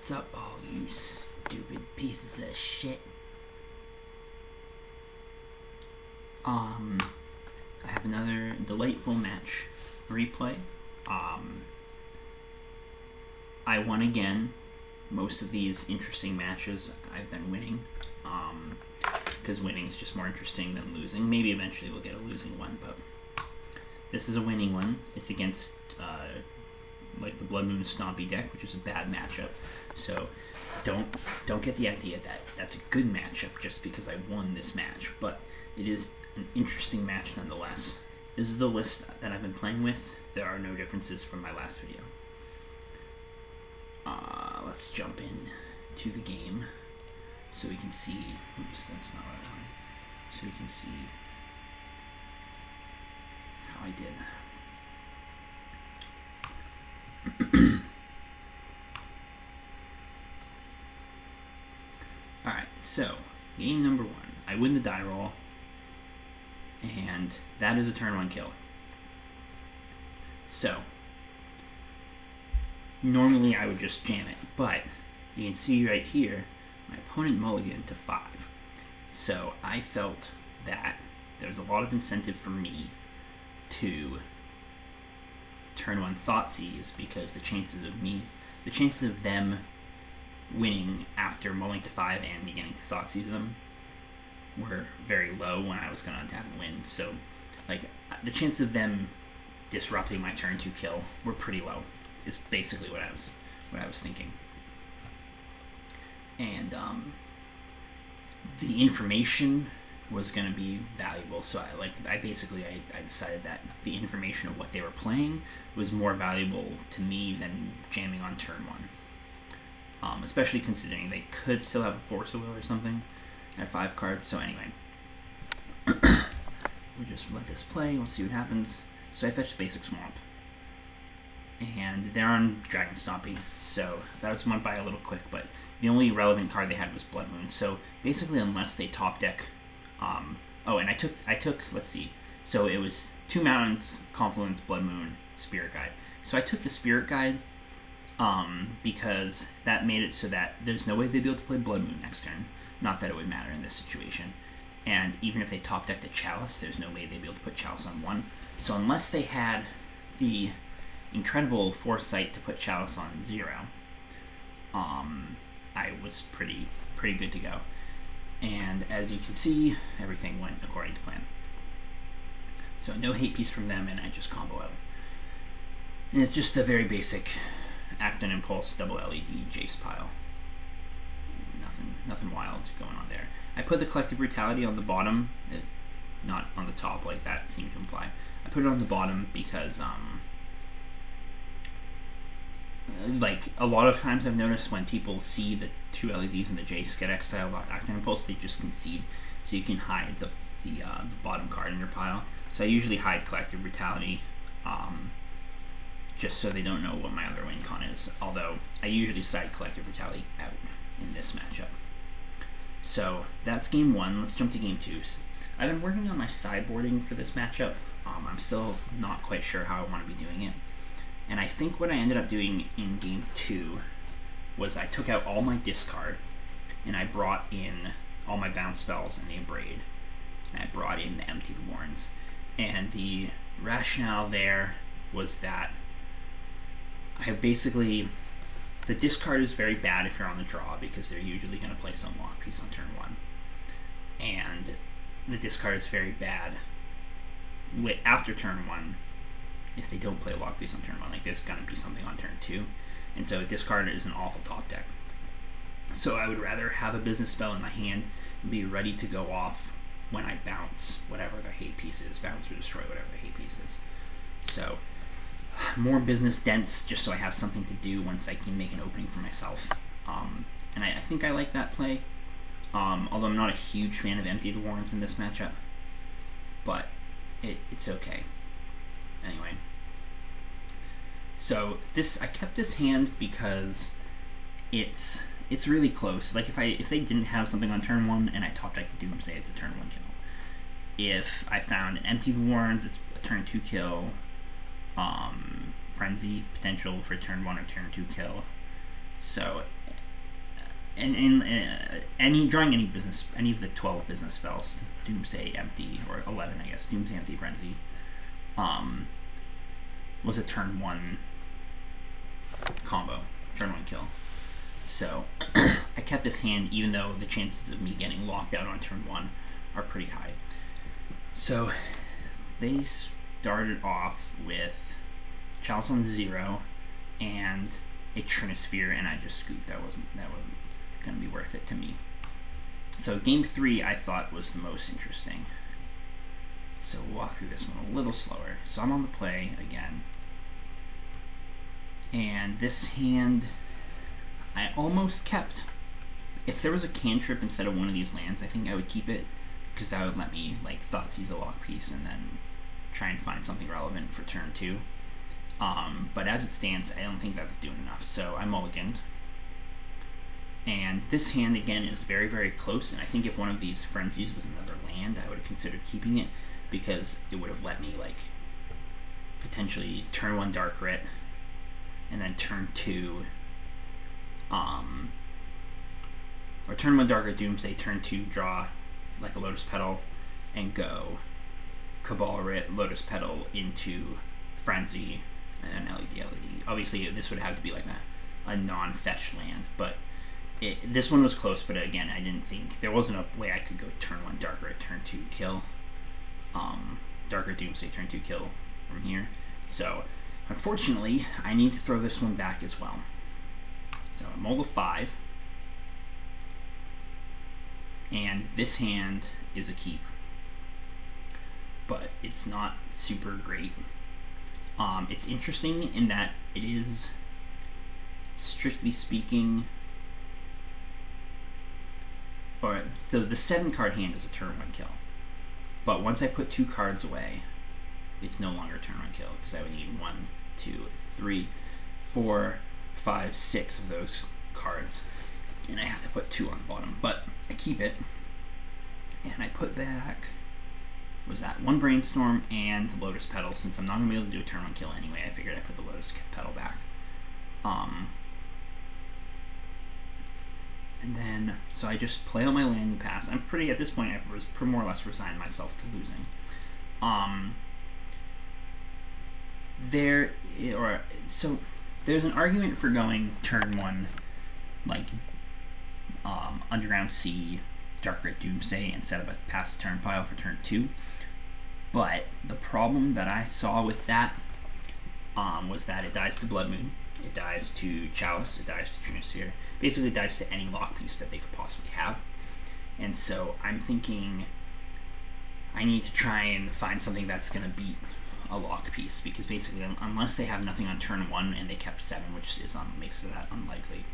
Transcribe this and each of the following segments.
What's up, all you stupid pieces of shit? I have another delightful match replay. I won again. Most of these interesting matches I've been winning. Because winning is just more interesting than losing. Maybe eventually we'll get a losing one, but this is a winning one. It's against like the Blood Moon Stompy deck, which is a bad matchup. So don't get the idea that that's a good matchup just because I won this match. But it is an interesting match nonetheless. This is the list that I've been playing with. There are no differences from my last video. Let's jump in to the game so we can see. Oops, that's not right on. So we can see how I did. Alright, so game number 1. I win the die roll, and that is a turn 1 kill. So normally I would just jam it, but you can see right here my opponent mulliganed to 5. So I felt that there was a lot of incentive for me to turn 1 Thoughtseize, because the chances of them winning after mulling to 5 and me getting to Thoughtseize them were very low when I was going to have a win. So like the chances of them disrupting my turn 2 kill were pretty low, is basically what I was thinking. And the information was going to be valuable, so I decided that the information of what they were playing was more valuable to me than jamming on turn 1, especially considering they could still have a Force of Will or something at 5 cards. So anyway, we'll just let this play, we'll see what happens. So I fetched Basic Swamp, and they're on Dragon Stompy, so that was went by a little quick, but the only relevant card they had was Blood Moon. So basically, unless they top deck, and I took, let's see, so it was 2 mountains, Confluence, Blood Moon, Spirit Guide. So I took the Spirit Guide, because that made it so that there's no way they'd be able to play Blood Moon next turn. Not that it would matter in this situation. And even if they top decked a Chalice, there's no way they'd be able to put Chalice on 1. So unless they had the incredible foresight to put Chalice on 0, I was pretty good to go. And as you can see, everything went according to plan. So no hate piece from them, and I just combo out. And it's just a very basic Act on Impulse, double LED, Jace pile. Nothing wild going on there. I put the Collective Brutality on the bottom, not on the top like that seemed to imply. I put it on the bottom because like a lot of times I've noticed when people see the 2 LEDs and the Jace get exiled off Act on Impulse, they just concede, so you can hide the bottom card in your pile. So I usually hide Collective Brutality, just so they don't know what my other win con is, although I usually side Collective Brutality out in this matchup. So that's game 1. Let's jump to game 2. I've been working on my sideboarding for this matchup. I'm still not quite sure how I want to be doing it. And I think what I ended up doing in game 2 was I took out all my discard, and I brought in all my bounce spells and the Abrade, and I brought in the Empty the Warrens. And the rationale there was that I basically, the discard is very bad if you're on the draw, because they're usually going to play some lock piece on turn 1. And the discard is very bad after turn 1 if they don't play a lock piece on turn 1. Like there's going to be something on turn 2. And so discard is an awful top deck. So I would rather have a business spell in my hand and be ready to go off when I bounce whatever their hate piece is. Bounce or destroy whatever their hate piece is. So more business dense, just so I have something to do once I can make an opening for myself. And I think I like that play, although I'm not a huge fan of Empty the Warrens in this matchup, but it's okay. Anyway, so I kept this hand because it's really close. Like if they didn't have something on turn 1 and I top decked Doomsday, it's a turn 1 kill. If I found an Empty the Warrens, it's a turn 2 kill. Frenzy potential for turn 1 or turn 2 kill. So, drawing any of the 12 business spells, Doomsday, Empty, or 11, I guess, Doomsday, Empty, Frenzy, was a turn 1 combo, turn 1 kill. So, I kept this hand even though the chances of me getting locked out on turn 1 are pretty high. So, they started off with Chalice on 0 and a Trinisphere, and I just scooped. That wasn't going to be worth it to me. So game 3 I thought was the most interesting. So we'll walk through this one a little slower. So I'm on the play again. And this hand I almost kept. If there was a cantrip instead of one of these lands, I think I would keep it, because that would let me like Thoughtseize a lock piece and then try and find something relevant for turn 2. But as it stands, I don't think that's doing enough, so I mulliganed. And this hand, again, is very, very close, and I think if one of these Frenzies was another land, I would have considered keeping it, because it would have let me, like, potentially turn 1 Dark Rit, and then turn 2, or turn 1 Dark Rit Doomsday, turn 2 draw, like, a Lotus Petal, and go Cabal Rit, Lotus Petal into Frenzy, and then LED. Obviously, this would have to be like a non-fetch land, but this one was close. But again, I didn't think there wasn't a way I could go turn 1 Dark Rit, turn 2 kill, Dark Rit Doomsday, turn 2 kill from here. So unfortunately, I need to throw this one back as well. So a mull of 5, and this hand is a keep, but it's not super great. It's interesting in that it is, strictly speaking, so the 7 card hand is a turn 1 kill, but once I put 2 cards away, it's no longer a turn 1 kill, because I would need 1, 2, 3, 4, 5, 6 of those cards, and I have to put 2 on the bottom. But I keep it, and I put back, was that 1 Brainstorm and Lotus Petal. Since I'm not going to be able to do a turn 1 kill anyway, I figured I'd put the Lotus Petal back. And then, so I just play out my landing pass. I'm pretty, at this point, I was more or less resigned myself to losing. There's an argument for going turn 1, like, Underground Sea, Dark Rit Doomsday, instead of a pass the turn pile for turn 2. But the problem that I saw with that was that it dies to Blood Moon, it dies to Chalice, it dies to Trinisphere. Basically, it dies to any lock piece that they could possibly have. And so I'm thinking I need to try and find something that's going to beat a lock piece, because basically, unless they have nothing on turn 1 and they kept 7, which is makes that unlikely,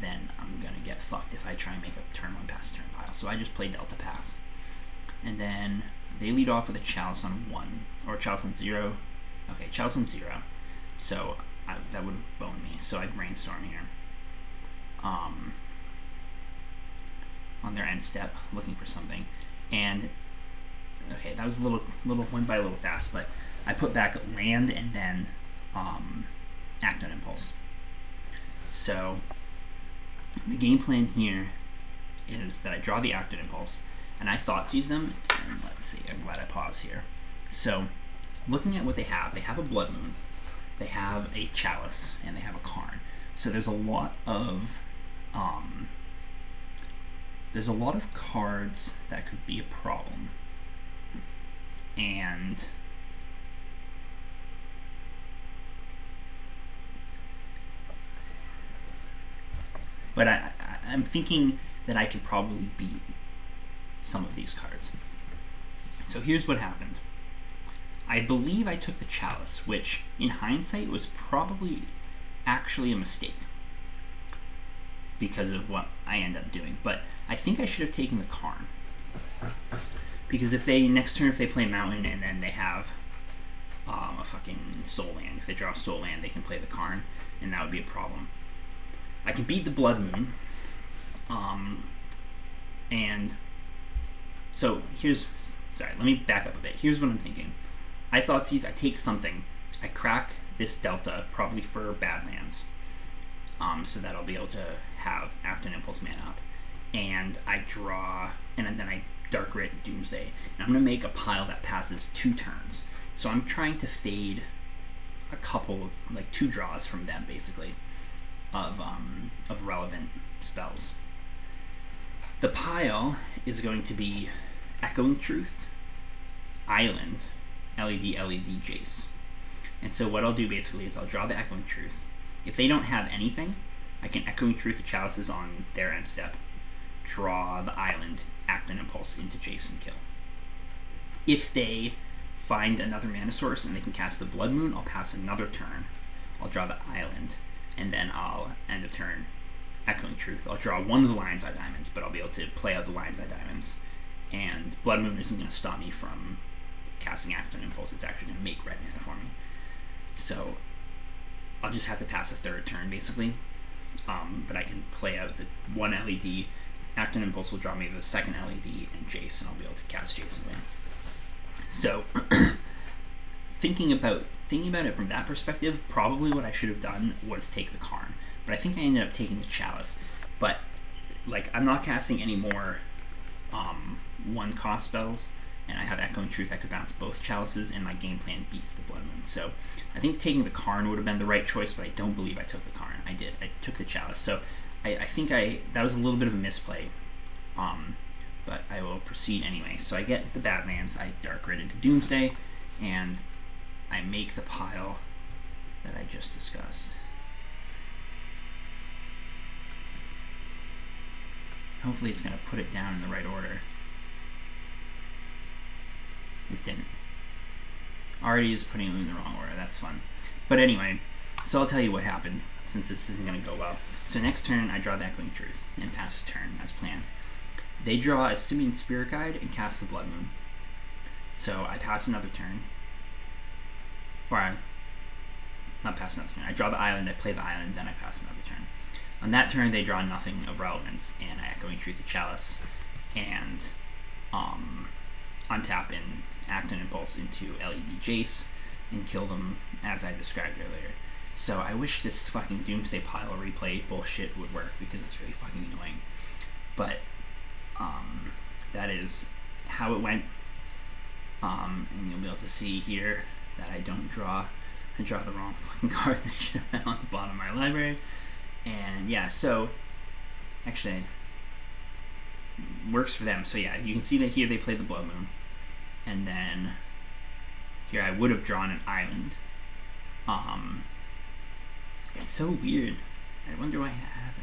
then I'm going to get fucked if I try and make a turn 1 pass turn pile. So I just play Delta Pass. And then they lead off with a Chalice on 1, or Chalice on 0. Okay, Chalice on 0. So that would have boned me. So I Brainstorm here. On their end step, looking for something. And, okay, that was went by a little fast, but I put back land and then act on impulse. So the game plan here is that I draw the Act on Impulse, and I Thoughtseize them, and let's see, I'm glad I paused here. So, looking at what they have a Blood Moon, they have a Chalice, and they have a Karn. So there's a lot of cards that could be a problem. And but I'm thinking that I could probably beat some of these cards. So here's what happened. I believe I took the Chalice, which in hindsight was probably actually a mistake because of what I end up doing. But I think I should have taken the Karn, because if they next turn, if they play Mountain and then they have a fucking Soul Land, if they draw a Soul Land, they can play the Karn, and that would be a problem. I can beat the Blood Moon, and so let me back up a bit. Here's what I'm thinking. I take something, I crack this Delta, probably for Badlands. so that I'll be able to have Act and Impulse mana up. And I draw, and then I Dark Rit Doomsday. And I'm going to make a pile that passes 2 turns. So I'm trying to fade a couple, like 2 draws from them, basically, of relevant spells. The pile is going to be Echoing Truth, Island, LED, Jace. And so what I'll do basically is I'll draw the Echoing Truth. If they don't have anything, I can Echoing Truth the Chalices on their end step, draw the Island, Act and Impulse into Jace and kill. If they find another mana source and they can cast the Blood Moon, I'll pass another turn. I'll draw the Island, and then I'll end of turn Echoing Truth. I'll draw one of the Lion's Eye Diamonds, but I'll be able to play out the Lion's Eye Diamonds. And Blood Moon isn't going to stop me from casting Act and Impulse. It's actually going to make red mana for me. So I'll just have to pass a 3rd turn, basically. But I can play out the 1 LED. Act and Impulse will draw me the 2nd LED and Jace, and I'll be able to cast Jace and win. So thinking about it from that perspective, probably what I should have done was take the Karn. But I think I ended up taking the Chalice. But like, I'm not casting any more 1-cost spells, and I have Echoing Truth. I could bounce both Chalices, and my game plan beats the Blood Moon. So I think taking the Karn would have been the right choice, but I don't believe I took the Karn. I did. I took the Chalice. So I think that was a little bit of a misplay. But I will proceed anyway. So I get the Badlands, I Dark Rit into Doomsday, and I make the pile that I just discussed. Hopefully it's going to put it down in the right order. It didn't. Already is putting it in the wrong order. That's fun. But anyway, so I'll tell you what happened, since this isn't going to go well. So next turn, I draw the Echoing Truth and pass the turn as planned. They draw a Simian Spirit Guide and cast the Blood Moon. So I pass another turn. Or not pass another turn. I draw the Island, I play the Island, then I pass another turn. On that turn, they draw nothing of relevance, and I Echoing Truth the Chalice, and untap and Act and Impulse into LED Jace, and kill them as I described earlier. So I wish this fucking Doomsday pile replay bullshit would work, because it's really fucking annoying. But that is how it went. And you'll be able to see here that I draw the wrong fucking card that should have been on the bottom of my library. And yeah, so actually works for them. So yeah, you can see that here they play the Blood Moon, and then here I would have drawn an Island. It's so weird. I wonder why that happens.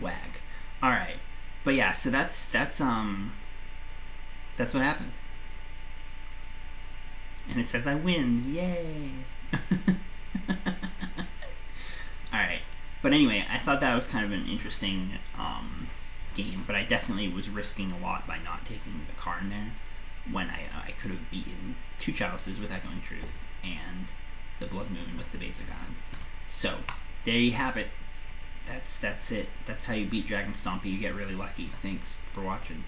Wag. All right, but yeah, so that's what happened. And it says I win. Yay. Alright. But anyway, I thought that was kind of an interesting game, but I definitely was risking a lot by not taking the Karn there, when I could have beaten 2 Chalices with Echoing Truth and the Blood Moon with the basic Island. So, there you have it. That's it. That's how you beat Dragon Stompy. You get really lucky. Thanks for watching.